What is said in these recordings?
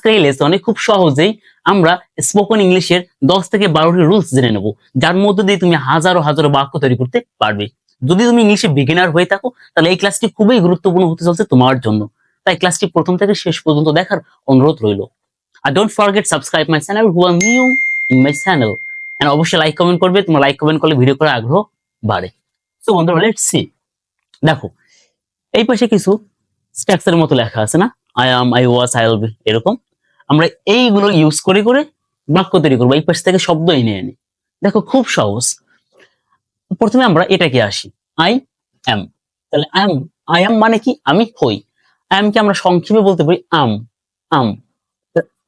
আজকের এই লেসনে খুব সহজেই আমরা স্পোকেন ইংলিশের 10 থেকে 12টি রুলস জেনে নেব, যার মধ্যে দিয়ে তুমি হাজারো হাজারো বাক্য তৈরি করতে পারবে। যদি তুমি ইংলিশে বিগিনার হয়ে থাকো তাহলে এই ক্লাসটি খুবই গুরুত্বপূর্ণ হতে চলছে তোমার জন্য। তাই ক্লাসটি প্রথম থেকে শেষ পর্যন্ত দেখার অনুরোধ রইল। আর don't forget subscribe my channel who are new in my channel, and অবশ্যই লাইক কমেন্ট করবে। তোমার লাইক কমেন্ট করলে ভিডিও করার আগ্রহ বাড়ে। সো বন্ধুরা, লেটস সি। দেখো, এই পাশে কিছু স্ট্রাকচারের মতো লেখা আছে না, I am, I was, I will be, এরকম আমরা এইগুলো ইউজ করে করে বাক্য তৈরি করবো। এই পাশ থেকে শব্দ এনে এনে। দেখো, খুব সহজ। প্রথমে আমরা এটাকে আসি, আই অ্যাম। তাহলে আই অ্যাম মানে কি? আমি হই। আই অ্যাম কে আমরা সংক্ষেপে বলতে পারি আম। আম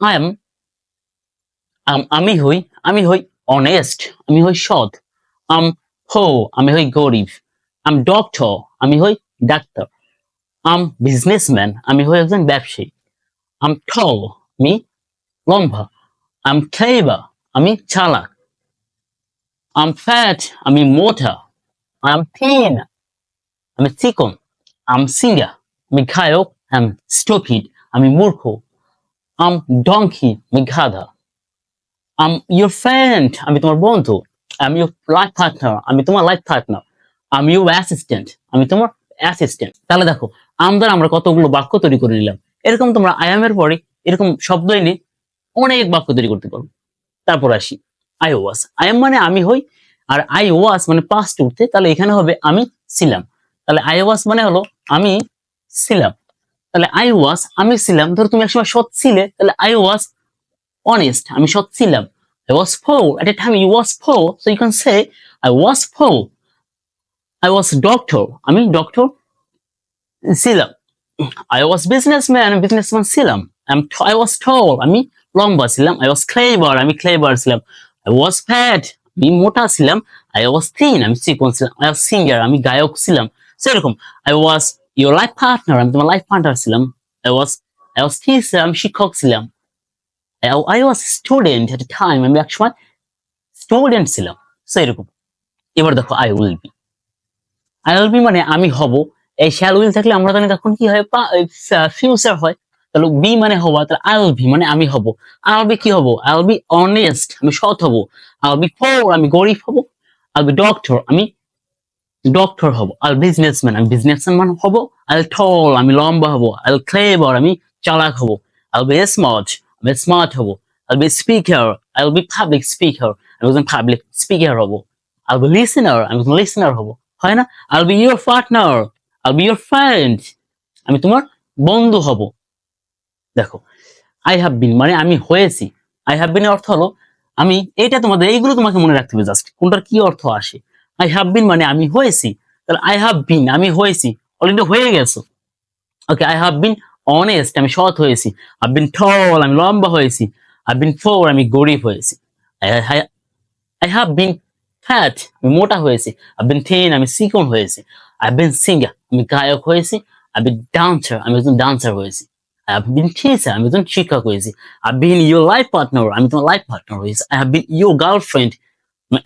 আই অ্যাম, আমি হই। আমি হই অনেস্ট, আমি হই সৎ। হো, আমি হই গরিব। ডক্টর, আমি হই ডাক্তার। বিজনেসম্যান, আমি হই একজন ব্যবসায়ী। টল, আমি লম্বা। ক্লেভার, আমি চালাক। ফ্যাট, আমি মোটা। থিন, আমি চিকন। সিঙ্গার, আমি গায়ক। স্টুপিড, আমি মূর্খ। ডঙ্কি, আমি গাধা। ইউর ফ্রেন্ড, আমি তোমার বন্ধু। ইউর লাইফ পার্টনার, আমি তোমার লাইফ পার্টনার। ইউর অ্যাসিস্ট্যান্ট, আমি তোমার অ্যাসিস্ট্যান্ট। তাহলে দেখো, দ্বারা আমরা কতগুলো বাক্য তৈরি করে নিলাম। এরকম তোমরা আই এম এর পরে এরকম শব্দ এনে অনেক বাক্য তৈরি করতে পারো। তারপর আসি আই ওয়াজ। আই এম মানে আমি হই, আর আই ওয়াজ মানে পাস্ট উঠতে, তাহলে এখানে হবে আমি ছিলাম। তাহলে আই ওয়াজ মানে হলো আমি ছিলাম। তাহলে আই ওয়াজ, আমি ছিলাম। ধরো তুমি একসময় সৎ ছিলে, তাহলে আই ওয়াজ honest, আমি সৎ ছিলাম। I was poor at a time, you was poor, so you can say I was poor. I was doctor, আমি ডক্টর ছিলাম। I was businessman, আমি businessman ছিলাম। I was tall, আমি লম্বা ছিলাম। I was clever, আমি clever ছিলাম। I was fat, আমি মোটা ছিলাম। I was thin, আমি চিকন ছিলাম। I was singer, আমি গায়ক ছিলাম। সেরকম I was your life partner, আমি তোমার লাইফ পার্টনার ছিলাম। I was teacher, আমি শিক্ষক ছিলাম। I was student at a time, আমি একসময় স্টুডেন্ট ছিলাম। সো এরকম। এবার দেখো I will be. I will be মানে আমি হব। এই শ্যাল উইল থাকলে আমরা জানি তখন কি হয়, ফিউচার হয়। তাহলে বি মানে হওয়া, তাহলে আই উইল বি মানে আমি হব। আই উইল বি কি হব? আই উইল বি অনেস্ট, আমি সৎ হব। আই উইল বি পোর, আমি গরিব হব। আই উইল বি ডক্টর, আমি ডক্টর হব। আই উইল বিজনেসম্যান, আমি বিজনেসম্যান হব। আই উইল টল, আমি লম্বা হব। আই উইল ক্লেভার, আমি চালাক হব। আই উইল বি স্মার্ট, আমি স্মার্ট হব। I will be speaker, I will be public speaker, আমি একজন পাবলিক স্পিকার হব। আই উইল বি লিসেনার, আমি একজন লিসেনার হব। হয় না? I will be your partner, I will be your friend, আমি তোমার বন্ধু হব। দেখো, আই হ্যাভ বিন মানে আমি হয়েছি। আই হ্যাভ বিন এর অর্থ হলো আমি, এইটা তোমাদের এইগুলো তোমাকে মনে রাখতে হবে জাস্ট কোনটার কি অর্থ আসে। আই হ্যাভ বিন মানে আমি হয়েছি। তাহলে আই হ্যাভ বিন, আমি হয়েছি, অলরেডি হয়ে গেছো। ওকে, আই হ্যাভ বিন অনেস্ট, আমি সৎ হয়েছি। আই বিন টল, আমি লম্বা হয়েছি। আই বিন পোর, আমি গরিব হয়েছি। আই হ্যাভ বিন ফ্যাট, আমি মোটা হয়েছি। আই বিন থিন, আমি চিকন হয়েছি। আই বিন সিঙ্গার, আমি গায়ক হয়েছি। আই বিন ডান্সার, আমি একজন ডান্সার হয়েছি। আই হ্যাভ বিন টিচার, আমি একজন শিক্ষক হয়েছি। I been your life partner, আমি তোমার লাইফ পার্টনার হয়েছি। I have been your girlfriend,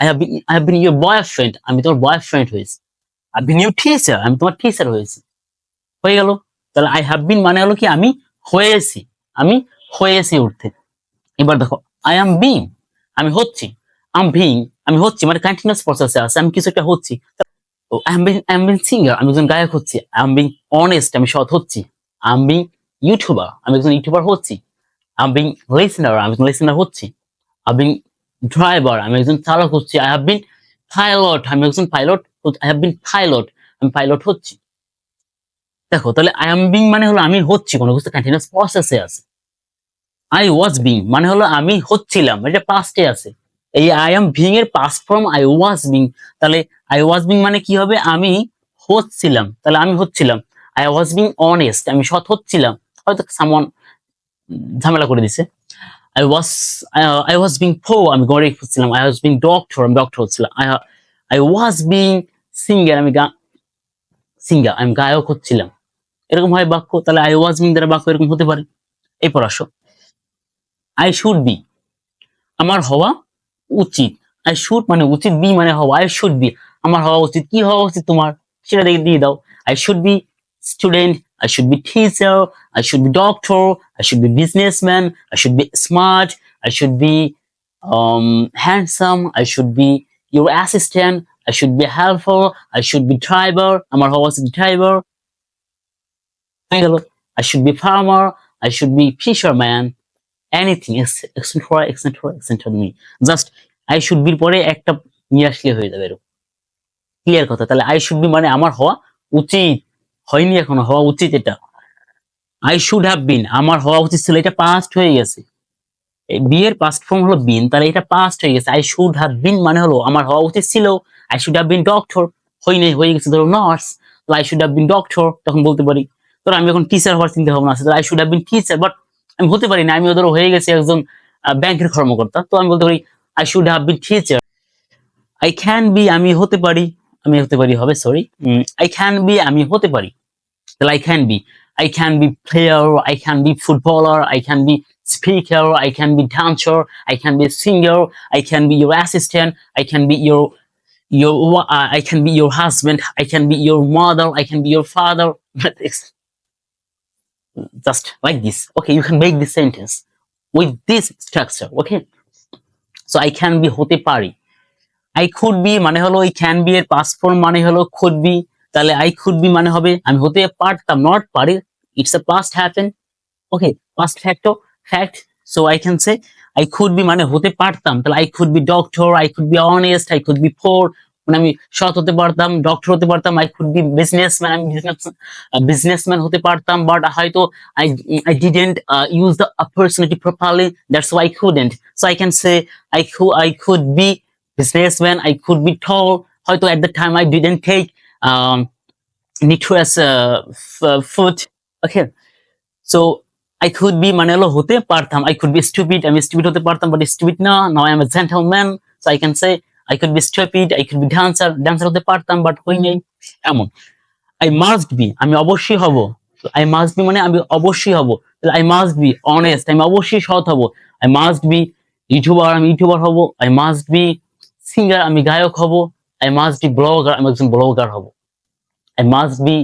I have been your boyfriend, আমি তোমার বয়ফ্রেন্ড হয়েছি। আই বিন ইউর টিচার, আমি তোমার টিচার হয়েছি। হয়ে গেল। তাহলে আই হ্যাভ বিন মানে হলো কি আমি হয়েছি, আমি হয়েছি উঠতে। এবার দেখো আই এম বিং, আমি হচ্ছি। বিং, আমি হচ্ছি মানে কন্টিনিউয়াস প্রসেসে আছে, আমি কিছু একটা হচ্ছি। আই এম বিং সিঙ্গার, আমি একজন গায়ক হচ্ছি। আই এম বিং অনেস্ট, আমি সৎ হচ্ছি। আই এম বিং ইউটিউবার, আমি একজন ইউটিউবার হচ্ছি। আই এম বিং লিসেনার, আমি একজন লিসেনার হচ্ছি। আই বিং ড্রাইভার, আমি একজন চালক হচ্ছি। আই হ্যাভ বিন পাইলট, আমি একজন pilot. I have been pilot, আমি পাইলট হচ্ছি। দেখো, তাহলে আই এম বিং মানে হলো আমি হচ্ছি, কোনো কিছু কন্টিনিউয়াস প্রসেসে আছে। আই ওয়াজ বিং মানে হলো আমি হচ্ছিলাম, এটা পাস্টে আছে। এই আই এম বিং এর past form I was being. তাহলে আই ওয়াজ বিং মানে কি হবে? আমি হচ্ছিলাম, তাহলে আমি হচ্ছিলাম। আই ওয়াজ বিং অনেস্ট, আমি সৎ হচ্ছিলাম। হয়তো সামওয়ান ঝামেলা করে দিছে। I was I was being পোর, আমি গরিব হচ্ছিলাম। আই ওয়াজ বিং ডক্টর, আমি ডক্টর হচ্ছিলাম। আই ওয়াজ বিং সিঙ্গার, আমি সিঙ্গার, আমি গায়ক হচ্ছিলাম। এরকম হয় বাক্য। তাহলে আই ওয়াজ বিং দ্বারা বাক্য এরকম হতে পারে। এরপর আসো, আই শুড বি, আমার হওয়া উচিত। আই শুড মানে উচিত, বি মানে হওয়া। আই শুড বি, আমার হওয়া উচিত। কি হওয়া উচিত তোমার? সেটা দিয়ে দাও। I should be student I should be teacher, I should be doctor, I should be businessman, I should be smart, I should be handsome, I should be your assistant, I should be helpful, I should be driver, আমার হওয়া উচিত driver, I should be farmer, I should be fisherman, anything, etc, etc, etc me. Just I should be পরে একটা নিয়ে আসলে হয়ে যাবে, এরকম ক্লিয়ার কথা। তাহলে আই শুড বি মানে আমার হওয়া উচিত, হয়নি এখনো, হওয়া উচিত এটা। আই শুড হ্যাভ বিন আমার হওয়া উচিত ছিল, এটা পাস্ট হয়ে গেছে। বি এর পাস্ট ফর্ম হলো বিন, তাহলে এটা পাস্ট হয়ে গেছে। আই শুড হ্যাভ বিন মানে হলো আমার হওয়া উচিত ছিল। I should have been doctor, হয় নাই, হয়ে গেছে ধরো নার্স, তাহলে I should have been doctor, তখন বলতে পারি। ধরো আমি এখন টিচার হওয়ার চিন্তা ভাবনা আছে, তাহলে I should have been teacher, but আমি হতে পারি না, আমি ধরো হয়ে গেছি একজন ব্যাংকের কর্মকর্তা, তো আমি বলতে পারি I should have been teacher. I can be আমি হতে পারি, হবে, সরি, আই ক্যান বি আমি হতে পারি, তাহলে I can be player, I can be footballer, I can be speaker, I can be dancer, I can be singer, I can be your assistant, I can be I can be your husband, I can be your mother, I can be your father. Just like this. Okay, you can make this sentence with this structure. Okay, so I can be হতে পারি। I could be মানে হলো এই can be এর past form মানে হলো could be, তাহলে I could be মানে হবে আমি হতে পারতাম, not পারি, it's a past happen, okay, past fact, so I can say I could be মানে হতে পারতাম, তাহলে I could be doctor, I could be honest, I could be poor, মানে আমি সৎ হতে পারতাম, ডক্টর হতে পারতাম, I could be businessman, আমি businessman হতে পারতাম, বাট হয়তো I didn't use the opportunity properly, that's why I couldn't, so I can say I could be businessman, I could be tall, হয়তো at the time I didn't take nutritious food, okay, so I could be মানে হলো হতে পারতাম, I could be stupid, আমি stupid হতে পারতাম, but stupid না, now I am a gentleman, so I can say I could be stupid, I could be dancer হতে পারতাম, but হই নাই, এমন। I must be আমি অবশ্যই হব, I must be মানে আমি অবশ্যই হব, I must be honest আমি অবশ্যই সৎ হব, I must be ইউটিউবার আমি ইউটিউবার হব, I must be সিঙ্গার আমি গায়ক হব, I must be ব্লগার আমি একজন ব্লগার হব, I must be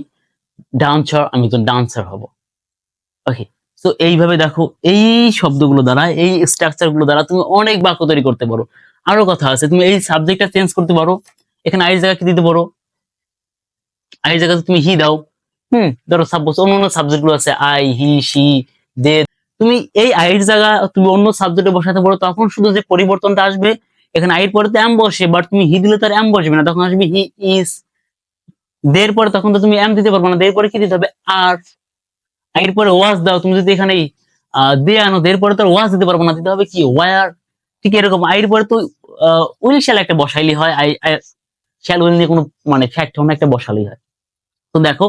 ডান্সার আমি একজন ডান্সার হব। ওকে, সো এইভাবে দেখো এই শব্দগুলো দ্বারা, এই স্ট্রাকচার গুলো দ্বারা তুমি অনেক বাক্য তৈরি করতে পারো। আরো কথা আছে, তুমি এই সাবজেক্টটা চেঞ্জ করতে পারো, এখানে আই জায়গা কি দিতে পারো, আই জায়গাতে তুমি হি দাও, ধরো সাপোজ অন্য সাবজেক্ট গুলো আছে আই, হি, সি, দে, তুমি এই আইয়ের জায়গা তুমি অন্য সাবজেক্টে বসাতে পারো, তখন শুধু যে পরিবর্তনটা আসবে, এখানে আইয়ের পরে তো এম বসে, বাট তুমি হি দিলে তার এম বসবে না, তখন আসবে হি ইজ, দের পরে তখন তো তুমি এম দিতে পারবো না, দের পরে কি দিতে হবে আর, এরপরে ওয়াজ দাও, তুমি যদি এখানে দে আনো, দের পরে তো ওয়াজ দিতে পারবো না, দিতে হবে কি ওয়ার, ঠিক এরকম আইয়ের পরে তো উইল শ্যাল একটা বসাইলি হয়, শ্যাল উইল নিয়ে কোনো মানে ফ্যাক্ট হোম একটা বসালেই হয়। তো দেখো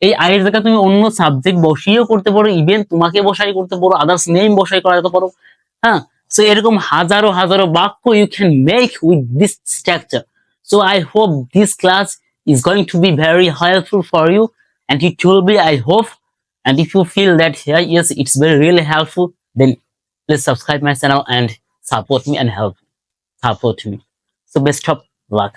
এই আইয়ের জায়গায় তুমি অন্য সাবজেক্ট বসিয়েও করতে পারো, ইভেন তোমাকে বসাই করতে পারো, আদার্স নেম বসাই করা যেতে পারো, হ্যাঁ। সো এরকম হাজারো হাজারো বাক্য you can make with this structure. So I hope this class is going to be very helpful for you, and it will be, I hope. And if you feel that yeah, yes, it's very really helpful, then please subscribe my channel and support me and support me. So best of luck.